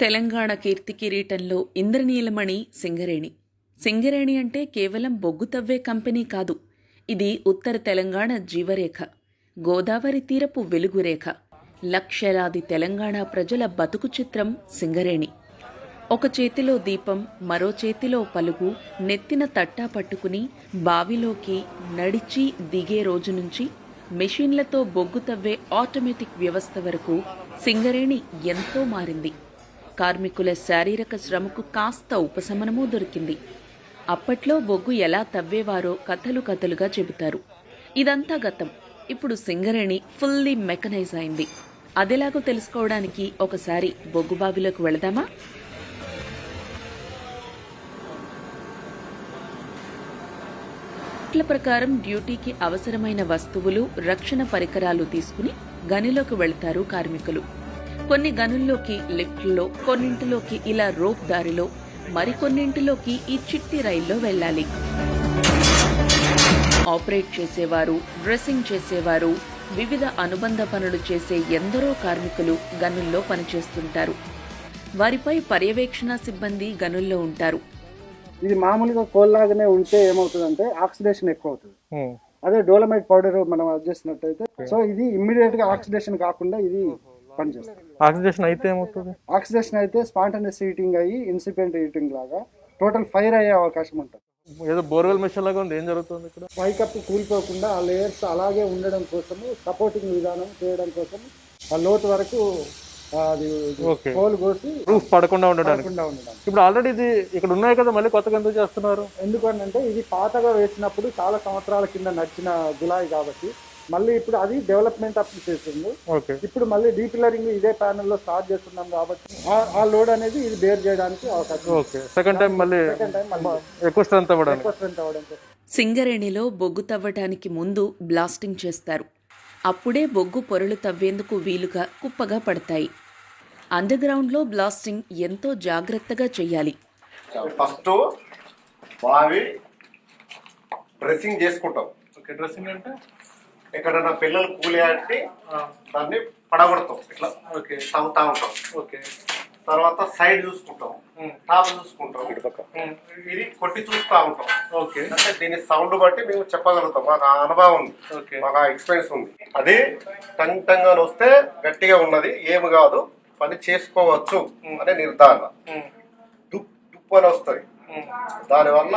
తెలంగాణ కీర్తి కిరీటంలో ఇంద్రనీలమణి సింగరేణి. సింగరేణి అంటే కేవలం బొగ్గు తవ్వే కంపెనీ కాదు. ఇది ఉత్తర తెలంగాణ జీవరేఖ, గోదావరి తీరపు వెలుగురేఖ. లక్షలాది తెలంగాణ ప్రజల బతుకు చిత్రం సింగరేణి. ఒక చేతిలో దీపం, మరో చేతిలో పలుగు, నెత్తిన తట్టా పట్టుకుని బావిలోకి నడిచి దిగే రోజు నుంచి మెషిన్లతో బొగ్గు తవ్వే ఆటోమేటిక్ వ్యవస్థ వరకు సింగరేణి ఎంతో మారింది. కార్మికుల శారీరక శ్రమకు కాస్త ఉపశమనమూ దొరికింది. అప్పట్లో బొగ్గు ఎలా తవ్వేవారో కథలు కథలుగా చెబుతారు. ఇదంతా గతం. ఇప్పుడు సింగరేణి ఫుల్లీ మెకనైజ్ అయింది. అదెలాగో తెలుసుకోవడానికి ఒకసారి బొగ్గు బావిలోకి వెళదామా? ప్రకారం డ్యూటీకి అవసరమైన వస్తువులు, రక్షణ పరికరాలు తీసుకుని గనిలోకి వెళతారు కార్మికులు. కొన్ని గనుల్లోకి లిఫ్ట్లో, కొన్నింటిలోకి ఇలా రోప్ దారిలో, మరికొన్నింటిలోకి ఈ చిట్టి రైల్లో వెళ్లాలి. ఆపరేట్ చేసేవారు, డ్రెస్సింగ్ చేసేవారు, వివిధ అనుబంధ పనులు చేసే ఎందరో కార్మికులు గనుల్లో పనిచేస్తుంటారు. వారిపై పర్యవేక్షణ సిబ్బంది గనుల్లో ఉంటారు. ఇది మామూలుగా కోల్లాగానే ఉంటే ఏమవుతుందంటే ఆక్సిడేషన్ ఎక్కువ అవుతుంది. అదే డోలమైట్ పౌడర్ మనం అది చేసినట్టయితే సో ఇది ఇమ్మీడియట్ గా ఆక్సిడేషన్ కాకుండా ఇది పనిచేస్తుంది. ఆక్సిడేషన్ అయితే ఏమవుతుంది? ఆక్సిడేషన్ అయితే స్పాంటనియస్ హీటింగ్ అయ్యి ఇన్సిపియంట్ హీటింగ్ లాగా టోటల్ ఫైర్ అయ్యే అవకాశం ఉంటుంది. ఏదో బోర్వెల్ మెషిన్ లాగా ఉంది. ఏం జరుగుతుంది ఇక్కడ? పైకప్పు కూలిపోకుండా ఆ లేయర్స్ అలాగే ఉండడం కోసము సపోర్టింగ్ విధానం చేయడం కోసం ఆ లోతు వరకు అది హోల్ కోసి రూఫ్ పడకుండా ఉండడానికి. ఇప్పుడు ఆల్రెడీ ఇది ఇక్కడ ఉన్నాయి కదా, మళ్ళీ కొత్తగా ఎందుకు చేస్తున్నారు? ఎందుకంటే ఇది పాతగా వేసినప్పుడు చాలా సంవత్సరాల కింద నడిచిన గులాయి కాబట్టి మళ్ళీ ఇప్పుడు అది డెవలప్మెంట్ అప్ చేస్తుంది. ఇప్పుడు మళ్ళీ డీపిల్లరింగ్ ఇదే ప్యానెల్ లో స్టార్ట్ చేస్తున్నాం కాబట్టి ఆ లోడ్ అనేది ఇది బేర్ చేయడానికి అవకాశం. సెకండ్ టైం మళ్ళీ ఎక్కువ స్ట్రెంత్ అవ్వడానికి. సింగరేణిలో బొగ్గు తవ్వటానికి ముందు బ్లాస్టింగ్ చేస్తారు. అప్పుడే బొగ్గు పొరలు తవ్వేందుకు వీలుగా కుప్పగా పడతాయి. అండర్ గ్రౌండ్ లో బ్లాస్టింగ్ ఎంతో జాగ్రత్తగా చెయ్యాలి. ఫస్ట్ బావి డ్రెస్సింగ్ చేసుకుంటాం. డ్రెస్సింగ్ అంటే ఎక్కడన్నా పిల్లలు కూలి దాన్ని పడగొడతాం, ఇట్లా తవ్వుతా ఉంటాం. తర్వాత సైడ్ చూసుకుంటాం, టాప్ చూసుకుంటాం, ఇది కొట్టి చూస్తూ ఉంటాం. అంటే దీని సౌండ్ బట్టి మేము చెప్పగలుగుతాం. మాకు ఆ అనుభవం ఉంది, మాకు ఆ ఎక్స్పీరియన్స్ ఉంది. అది టంగా వస్తే గట్టిగా ఉన్నది, ఏమి కాదు, పని చేసుకోవచ్చు అనే నిర్ధారణ. దుప్పని వస్తుంది, దానివల్ల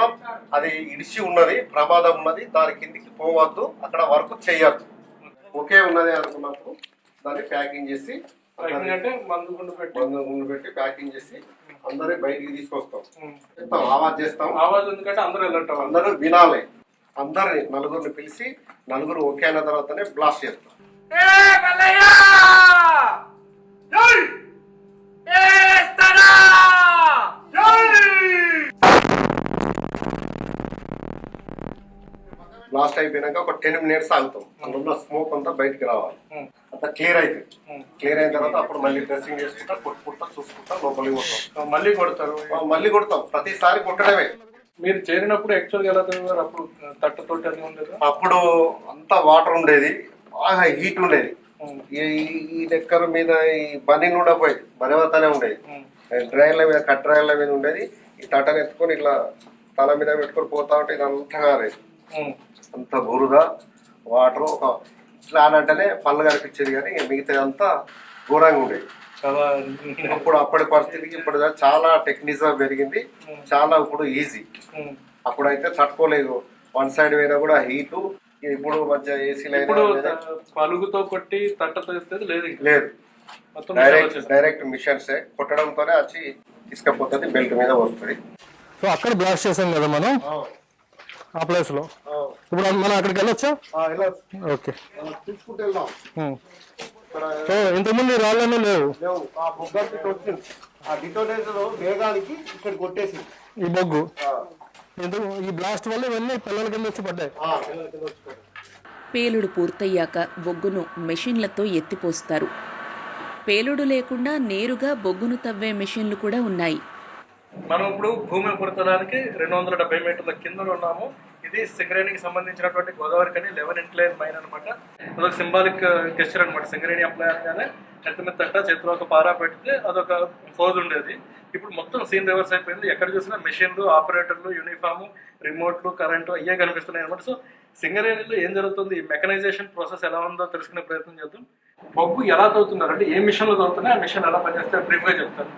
అది ఇడిచి ఉన్నది, ప్రమాదం ఉన్నది, దాని కిందికి పోవద్దు, అక్కడ వర్క్ చెయ్యద్దు. ఒకే ఉన్నది అనుకున్నప్పుడు దాన్ని ప్యాకింగ్ చేసి మందు గుండు పెట్టి ప్యాకింగ్ చేసి అందరూ బయటికి తీసుకొస్తాం. ఆవాజ్ చేస్తాం. ఆవాజ్ ఎందుకంటే అందరూ వినాలి. అందరిని నలుగురిని పిలిచి నలుగురు ఓకే అయిన తర్వాతనే బ్లాస్ట్ చేస్తాం. బ్లాస్ట్ అయిపోయినాక ఒక 10 minutes ఆగుతాం. అందులో స్మోక్ అంతా బయటికి రావాలి, అంతా క్లియర్ అవుతుంది. క్లియర్ అయిన తర్వాత అప్పుడు మళ్ళీ డ్రెస్సింగ్ చేసుకుంటా, కొట్టుకుంటా, చూసుకుంటా లోపలికి కొడతాం. మళ్ళీ కొడతాం. ప్రతిసారి కొట్టడమే. మీరు చేరినప్పుడు యాక్చువల్గా ఎలా తిన్నారు? అప్పుడు తట్టతోటి అది ఉండేది. అప్పుడు అంతా వాటర్ ఉండేది, బాగా హీట్ ఉండేది. ఈ డెక్కర్ మీద ఈ బని ఉండపోయేది, బనివతనే ఉండేది. డ్రైన్ల మీద, కట్ డ్రైన్ల మీద ఉండేది. ఈ తట్టను ఎత్తుకొని ఇట్లా తల మీద పెట్టుకొని పోతా ఉంటే ఇది అంతా కాలేదు. అంత బురద వాటర్ ఒక ఇట్లా అంటేనే పళ్ళు కనిపించేది, కానీ మిగతా అంతా ఘోరంగా ఉండేది. అప్పటి పరిస్థితికి ఇప్పుడు చాలా టెక్నిజం పెరిగింది, చాలా ఇప్పుడు ఈజీ. అప్పుడైతే తట్టుకోలేదు, వన్ సైడ్ పోయినా కూడా హీటు. ఇప్పుడు మంచిగా ఏసీలో పలుగుతో కొట్టి తట్టతో లేదు, డైరెక్ట్ మిషన్స్ కొట్టడంతోనే వచ్చి తీసుకపోతుంది, బెల్ట్ మీద వస్తుంది. సో అక్కడ బ్లాస్ట్ చేసాం కదా మనం ఆ ప్లేస్ లో. ఇప్పుడు మనం అక్కడికి వెళ్ళొచ్చా? ఓకే, తీసుకుంటూ వెళ్దాం. ఇంతకుముందు రాళ్ళనే లేవు. ఆ బొగ్గకి వచ్చింది, ఆ డిటోనేటర్ వేగానికి ఇక్కడ కొట్టేసి ఈ బొగ్గు ఈ బ్లాస్ట్ వల్ల ఇవన్నీ పిల్లల కింద వచ్చి పడ్డాయి. పేలుడు పూర్తయ్యాక బొగ్గును మెషిన్లతో ఎత్తిపోస్తారు. పేలుడు లేకుండా నేరుగా బొగ్గును తవ్వే మెషిన్లు కూడా ఉన్నాయి. మనం ఇప్పుడు భూమి ఉపరితలానికి 270 మీటర్ల కింద ఉన్నాము. ఇది సింగరేణికి సంబంధించినటువంటి గోదావరి కని 11 ఇంక్లైన్ మైన్ అనమాట. అదొక సింబాలిక్ గెస్చర్ అనమాట. సింగరేణి అప్లై అనగానే నెత్తి మీద తట్ట చేతిలో ఒక పారా పెడితే అదొక ఫోజ్ ఉండేది. ఇప్పుడు మొత్తం సీన్ రివర్స్ అయిపోయింది. ఎక్కడ చూసినా మెషిన్లు, ఆపరేటర్లు, యూనిఫామ్, రిమోట్లు, కరెంటు అయ్యే కనిపిస్తున్నాయి అనమాట. సో సింగరేణిలో ఏం జరుగుతుంది, ఈ మెకనైజేషన్ ప్రాసెస్ ఎలా ఉందో తెలుసుకునే ప్రయత్నం చేద్దాం. బొగ్గు ఎలా తవ్వుతున్నారు అంటే ఏ మిషన్లో తవ్వుతున్నా ఆ మిషన్ ఎలా పనిచేస్తే బ్రీఫ్గా చెప్తాను.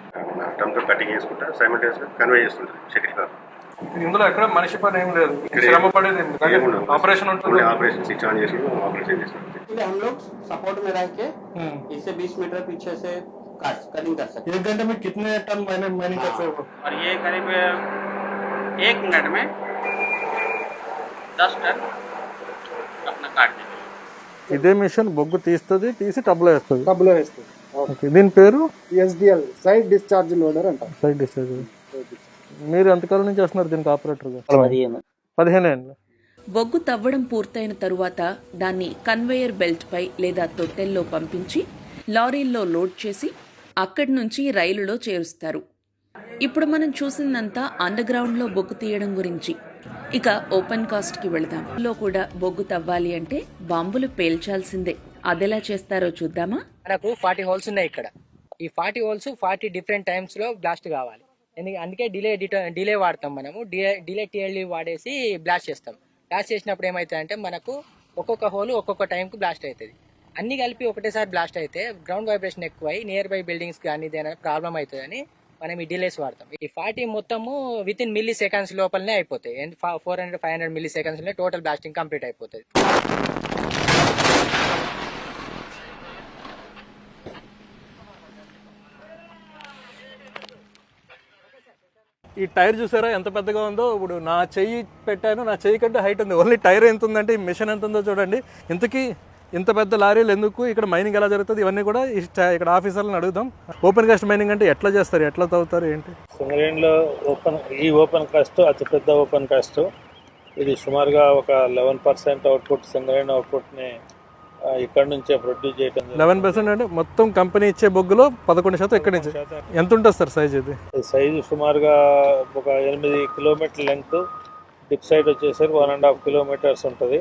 టంతో కటింగ్ చేసుకుంటా సైమల్టేనియస్గా కన్వే చేస్తుంటారు షటిల్ కార్. ఇందులో ఎక్కడ మనిషి పని ఏం లేదు, శ్రమ పడేది ఆపరేషన్ ఉంటుంది. ऑपरेशन स्विच ऑन చేసి ఆపరేషన్ చేస్తాం. हम लोग सपोर्ट में रह के इसे 20 मीटर पीछे से कटिंग कर सकते हैं. 1 घंटे में कितने टन माइनिंग करते हो? और ये करीब 1 मिनट में 10 टन अपना काट देंगे. ఇదే మిషన్ బొగ్గు తీసి టబ్లో వేస్తుంది. టబ్లో వేస్తుంది. ఓకే, దీని పేరు SDL, సైడ్ డిశ్చార్జ్ లోడర్ అంటారు. Side discharge. మీరు ఎంతకాలం నుంచి చేస్తున్నారు దీనికి ఆపరేటర్గా? 15 ఏళ్ళు. బొగ్గు తవ్వడం పూర్తయిన తరువాత దాన్ని కన్వేయర్ బెల్ట్ పై లేదా తొట్టెల్లో పంపించి లారీల్లో లోడ్ చేసి అక్కడి నుంచి రైలులో చేరుస్తారు. ఇప్పుడు మనం చూసిందంతా అండర్ గ్రౌండ్లో బొగ్గు తీయడం గురించి. ఇక ఓపెన్ కాస్ట్కి వెళదాం. లో కూడా బొగ్గు తవ్వాలి అంటే బాంబులు పేల్చాల్సిందే. అదెలా చేస్తారో చూద్దామా? మనకు 40 హోల్స్ ఉన్నాయి ఇక్కడ. ఈ 40 హోల్స్ 40 డిఫరెంట్ టైమ్స్ లో బ్లాస్ట్ కావాలి. అందుకే డిలే వాడతాం మనము. డిలే టీఎల్ఈ వాడేసి బ్లాస్ట్ చేస్తాం. బ్లాస్ట్ చేసినప్పుడు ఏమవుతుందంటే మనకు ఒక్కొక్క హోల్ ఒక్కొక్క టైంకి బ్లాస్ట్ అవుతుంది. అన్ని కలిపి ఒకటేసారి బ్లాస్ట్ అయితే గ్రౌండ్ వైబ్రేషన్ ఎక్కువై నియర్ బై బిల్డింగ్స్ కానీ ఏదైనా ప్రాబ్లం అవుతుందని మనం ఈ డిలేస్ వాడతాం. ఈ 40 మొత్తము విత్ ఇన్ మిల్లీ సెకండ్స్ లోపలనే అయిపోతాయి. 400-500 మిల్లీ సెకండ్స్ లో టోటల్ బ్లాస్టింగ్ కంప్లీట్ అయిపోతుంది. ఈ టైర్ చూసారా ఎంత పెద్దగా ఉందో? ఇప్పుడు నా చెయ్యి పెట్టాను, నా చెయ్యి కంటే హైట్ ఉంది. ఓన్లీ టైర్ ఎంత ఉందంటే ఈ మిషన్ ఎంత ఉందో చూడండి. ఇంతకీ ఇంత పెద్ద లారీలు ఎందుకు, ఇక్కడ మైనింగ్ ఎలా జరుగుతుంది, ఇవన్నీ కూడా ఇక్కడ ఆఫీసర్లను అడుగుదాం. ఓపెన్ కాస్ట్ మైనింగ్ అంటే ఎట్లా చేస్తారు, ఎట్లా తవ్వుతారు, ఏంటి? సింగరేణిలో ఓపెన్ కాస్ట్ అతిపెద్ద ఓపెన్ కాస్ట్. ఇది సుమారుగా ఒక 11% అవుట్పుట్ సింగరేణి అవుట్పుట్ని ఇక్కడ నుంచే ప్రొడ్యూస్ చేయడం. 11% అంటే మొత్తం కంపెనీ ఇచ్చే బొగ్గులో 11% ఇక్కడ నుంచి. ఎంత ఉంటుంది సార్ సైజ్? ఇది సైజు సుమారుగా ఒక 8 కిలోమీటర్ లెంగ్త్, డిప్ సైడ్ వచ్చేసరికి 1.5 కిలోమీటర్స్ ఉంటుంది.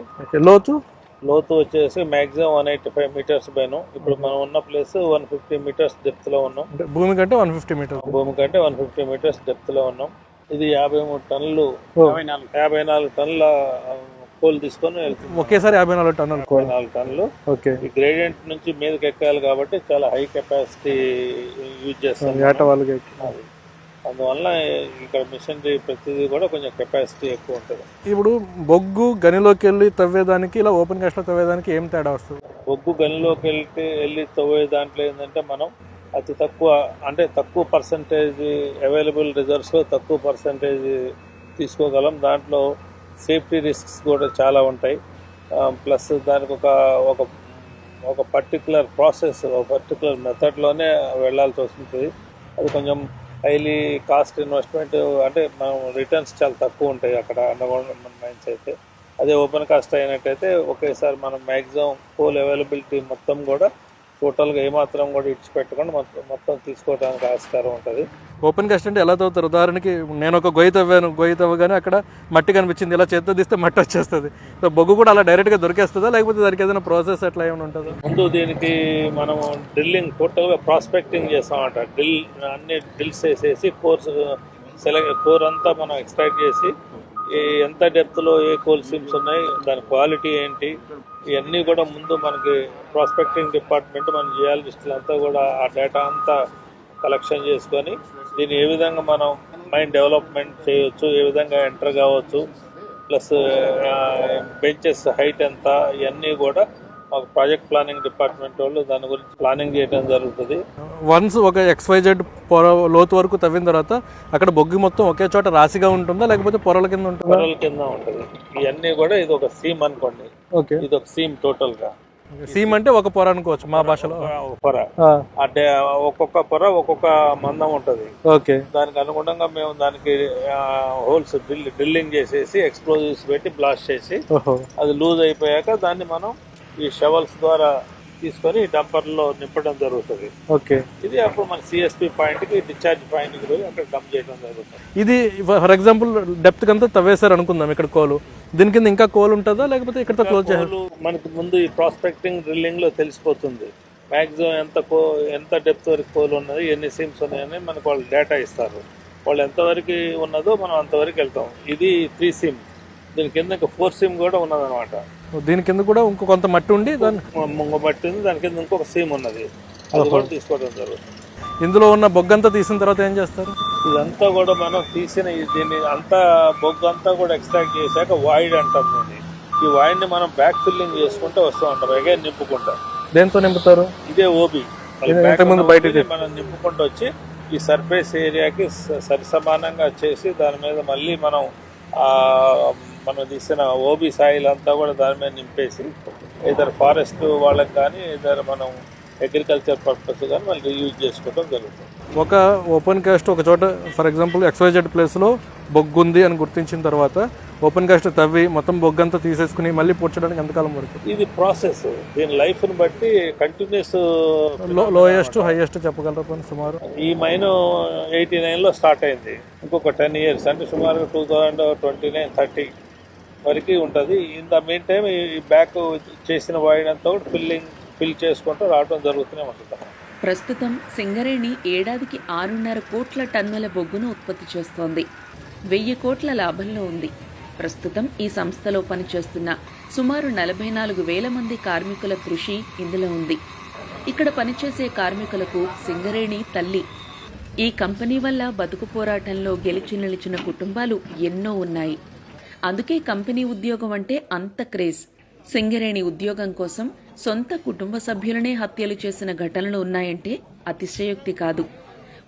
లోతు వచ్చేసి మాక్సిమం 185 మీటర్స్ పైన. ఇప్పుడు మనం ఉన్న ప్లేస్ 150 మీటర్స్ డెప్త్ లో ఉన్నాం. భూమి కంటే 150 మీటర్స్ డెప్త్ లో ఉన్నాం. ఇది 53 టన్నులు 54 టన్నుల కోల్ తీసుకొని వెళ్తుంది. ఒకేసారి 54 టన్నులు. ఓకే. ఈ గ్రేడియంట్ నుంచి మీదకి ఎక్కాలి కాబట్టి చాలా హై కెపాసిటీ యూజ్ చేస్తాం. అందువల్ల ఇక్కడ మిషనరీ ప్రతిదీ కూడా కొంచెం కెపాసిటీ ఎక్కువ ఉంటుంది. ఇప్పుడు బొగ్గు గనిలోకి వెళ్ళి తవ్వేదానికి ఇలా ఓపెన్ కాస్ట్ లో తవ్వేదానికి ఏం తేడా వస్తుంది? బొగ్గు గనిలోకి వెళ్ళి తవ్వే దాంట్లో ఏంటంటే మనం అతి తక్కువ పర్సంటేజ్ అవైలబుల్ రిజర్వ్స్ లో తక్కువ పర్సంటేజ్ తీసుకోగలం. దాంట్లో సేఫ్టీ రిస్క్స్ కూడా చాలా ఉంటాయి. ప్లస్ దానికి ఒక పర్టికులర్ ప్రాసెస్, ఒక పర్టికులర్ మెథడ్లోనే వెళ్ళాల్సి వస్తుంది. అది కొంచెం హైలీ కాస్ట్ ఇన్వెస్ట్మెంట్. అంటే మనం రిటర్న్స్ చాలా తక్కువ ఉంటాయి అక్కడ అండర్గ్రౌండ్ మైన్స్ అయితే. అదే ఓపెన్ కాస్ట్ అయినట్టయితే ఒకేసారి మనం మ్యాక్సిమం కోల్ అవైలబిలిటీ మొత్తం కూడా టోటల్గా ఏమాత్రం కూడా ఇచ్చిపెట్టకుండా మొత్తం తీసుకోవడానికి ఆస్కారం ఉంటుంది. ఓపెన్ కాస్ట్ అంటే ఎలా తవ్వుతారు? ఉదాహరణకి నేను ఒక గొయ్యి తవ్వగానే అక్కడ మట్టి కనిపించింది, ఇలా చేత్తో తీస్తే మట్టి వచ్చేస్తుంది. సో బొగ్గు కూడా అలా డైరెక్ట్గా దొరికేస్తుందా, లేకపోతే దానికి ఏదైనా ప్రాసెస్ అట్లా ఏమైనా ఉంటుందా? ముందు దీనికి మనం డ్రిల్లింగ్ టోటల్గా ప్రాస్పెక్టింగ్ చేస్తామంట. అన్ని డ్రిల్స్ వేసేసి కోర్ అంతా మనం ఎక్స్ట్రాక్ట్ చేసి ఎంత డెప్త్లో ఏ కోల్ సిమ్స్ ఉన్నాయి, దాని క్వాలిటీ ఏంటి, ఇవన్నీ కూడా ముందు మనకి ప్రాస్పెక్టింగ్ డిపార్ట్మెంట్ మన జియాలజిస్టులు అంతా కూడా ఆ డేటా అంతా కలెక్షన్ చేసుకొని దీన్ని ఏ విధంగా మనం మైండ్ డెవలప్మెంట్ చేయవచ్చు, ఏ విధంగా ఎంటర్ కావచ్చు, ప్లస్ బెంచెస్ హైట్ ఎంత, ఇవన్నీ కూడా మాకు ప్రాజెక్ట్ ప్లానింగ్ డిపార్ట్మెంట్ వాళ్ళు దాని గురించి ప్లానింగ్ చేయడం జరుగుతుంది. వన్స్ ఒక XYZ లోతు వరకు తవ్విన తర్వాత అక్కడ బొగ్గు మొత్తం ఒకే చోట రాశిగా ఉంటుందా, లేకపోతే పొరల కింద ఉంటుందా? పొరల కింద ఉంటుంది. ఇవన్నీ కూడా ఇది ఒక సీమ్ అనుకోండి. ఓకే, ఇది ఒక సీమ్ టోటల్ గా. సీమ్ అంటే ఒక పొర అనుకోవచ్చు మా భాషలో. పొర అంటే ఒక్కొక్క పొర ఒక్కొక్క మందం ఉంటది. ఓకే, దానికి అనుగుణంగా మేము దానికి హోల్స్ డ్రిల్లింగ్ చేసేసి ఎక్స్ప్లోజివ్స్ పెట్టి బ్లాస్ట్ చేసి అది లూజ్ అయిపోయాక దాన్ని మనం ఈ షవల్స్ ద్వారా తీసుకొని డంపర్ లో నింపడం జరుగుతుంది. ఓకే, ఇది అప్పుడు మన CSP పాయింట్ కి డిశ్చార్జ్ పాయింట్ కి పోయి అక్కడ డంప్ చేయడం జరుగుతుంది. ఇది ఫర్ ఎగ్జాంపుల్ డెప్త్ కంతా తవ్వేశారు అనుకుందాం ఇక్కడ కోలు. దీని కింద ఇంకా కోల్ ఉంటుందా లేకపోతే ఇక్కడతో క్లోజ్ చేయాలి? కోలు మనకు ముందు ఈ ప్రాస్పెక్టింగ్ డ్రిల్లింగ్ లో తెలిసిపోతుంది. మాక్సిమం ఎంత డెప్త్ వరకు కోల్ ఉన్నది, ఎన్ని సీమ్స్ ఉన్నాయని మనకు వాళ్ళు డేటా ఇస్తారు. వాళ్ళు ఎంతవరకు ఉన్నదో మనం అంతవరకు వెళ్తాం. ఇది 3 సీమ్, దీని కింద ఇంకా 4 సీమ్ కూడా ఉన్నదన్నమాట. దీని కింద కూడా ఇంకో కొంత మట్టి ఉండి దాని మట్టి ఉంది, దాని కింద ఇంకొక సీమ్ ఉన్నది, అది కూడా తీసుకోవడం జరుగుతుంది. ఇందులో ఉన్న బొగ్గంతా తీసిన తర్వాత ఏం చేస్తారు? ఇదంతా కూడా మనం తీసిన దీన్ని అంతా బొగ్గు అంతా కూడా ఎక్స్ట్రాక్ట్ చేశాక వాయిడ్ అంటాం దీన్ని. ఈ వాయిడ్ని మనం బ్యాక్ ఫిల్లింగ్ చేసుకుంటూ వస్తూ ఉంటాం, అగైన్ నింపుకుంటాం. దేంతో నింపుతారు? ఇదే ఓబీ మనం నింపుకుంటూ వచ్చి ఈ సర్ఫేస్ ఏరియాకి సరి సమానంగా చేసి దాని మీద మళ్ళీ మనం తీసిన ఓబీ సాయిల్ అంతా కూడా దాని మీద నింపేసి ఇద్దరు ఫారెస్ట్ వాళ్ళకి కానీ ఇద్దరు మనం అగ్రికల్చర్ పర్పస్ కానీ మళ్ళీ యూజ్ చేసుకోవడం జరుగుతుంది. ఒక ఓపెన్ కాస్ట్ ఒక చోట ఫర్ ఎగ్జాంపుల్ XYZ ప్లేస్లో బొగ్గు ఉంది అని గుర్తించిన తర్వాత ఓపెన్ కాస్ట్ తవ్వి మొత్తం బొగ్గంతా తీసేసుకుని మళ్ళీ పూడ్చడానికి ఎంతకాలం పడుతుంది? ఇది ప్రాసెస్, దీని లైఫ్ని బట్టి కంటిన్యూస్. లోయెస్ట్ హైయెస్ట్ చెప్పగలరా కొన్ని సుమారు? ఈ మైన్ 89లో స్టార్ట్ అయింది, ఇంకొక 10 years అంటే సుమారుగా 2029-30 వరకు ఉంటుంది. ఇన్ ద మెయిన్ టైం ఈ బ్యాక్ చేసిన వాయిడ్ అంతా కూడా ఫిల్ చేసుకుంటూ రావడం జరుగుతూనే ఉంటుంది. ప్రస్తుతం సింగరేణి ఏడాదికి 6.5 కోట్ల టన్నుల బొగ్గును ఉత్పత్తి చేస్తోంది. 1000 కోట్ల లాభంలో ఉంది. ప్రస్తుతం ఈ సంస్థలో పనిచేస్తున్న సుమారు 44,000 మంది కార్మికుల కృషి ఇందులో ఉంది. ఇక్కడ పనిచేసే కార్మికులకు సింగరేణి తల్లి. ఈ కంపెనీ వల్ల బతుకు పోరాటంలో గెలిచి నిలిచిన కుటుంబాలు ఎన్నో ఉన్నాయి. అందుకే కంపెనీ ఉద్యోగం అంటే అంత క్రేజ్. సింగరేణి ఉద్యోగం కోసం సొంత కుటుంబ సభ్యులనే హత్యలు చేసిన ఘటనలు ఉన్నాయంటే అతిశయోక్తి కాదు.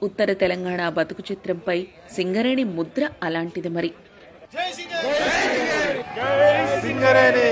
ఉత్తర తెలంగాణ బతుకు చిత్రంపై సింగరేణి ముద్ర అలాంటిది మరి. జై సింగరేణి!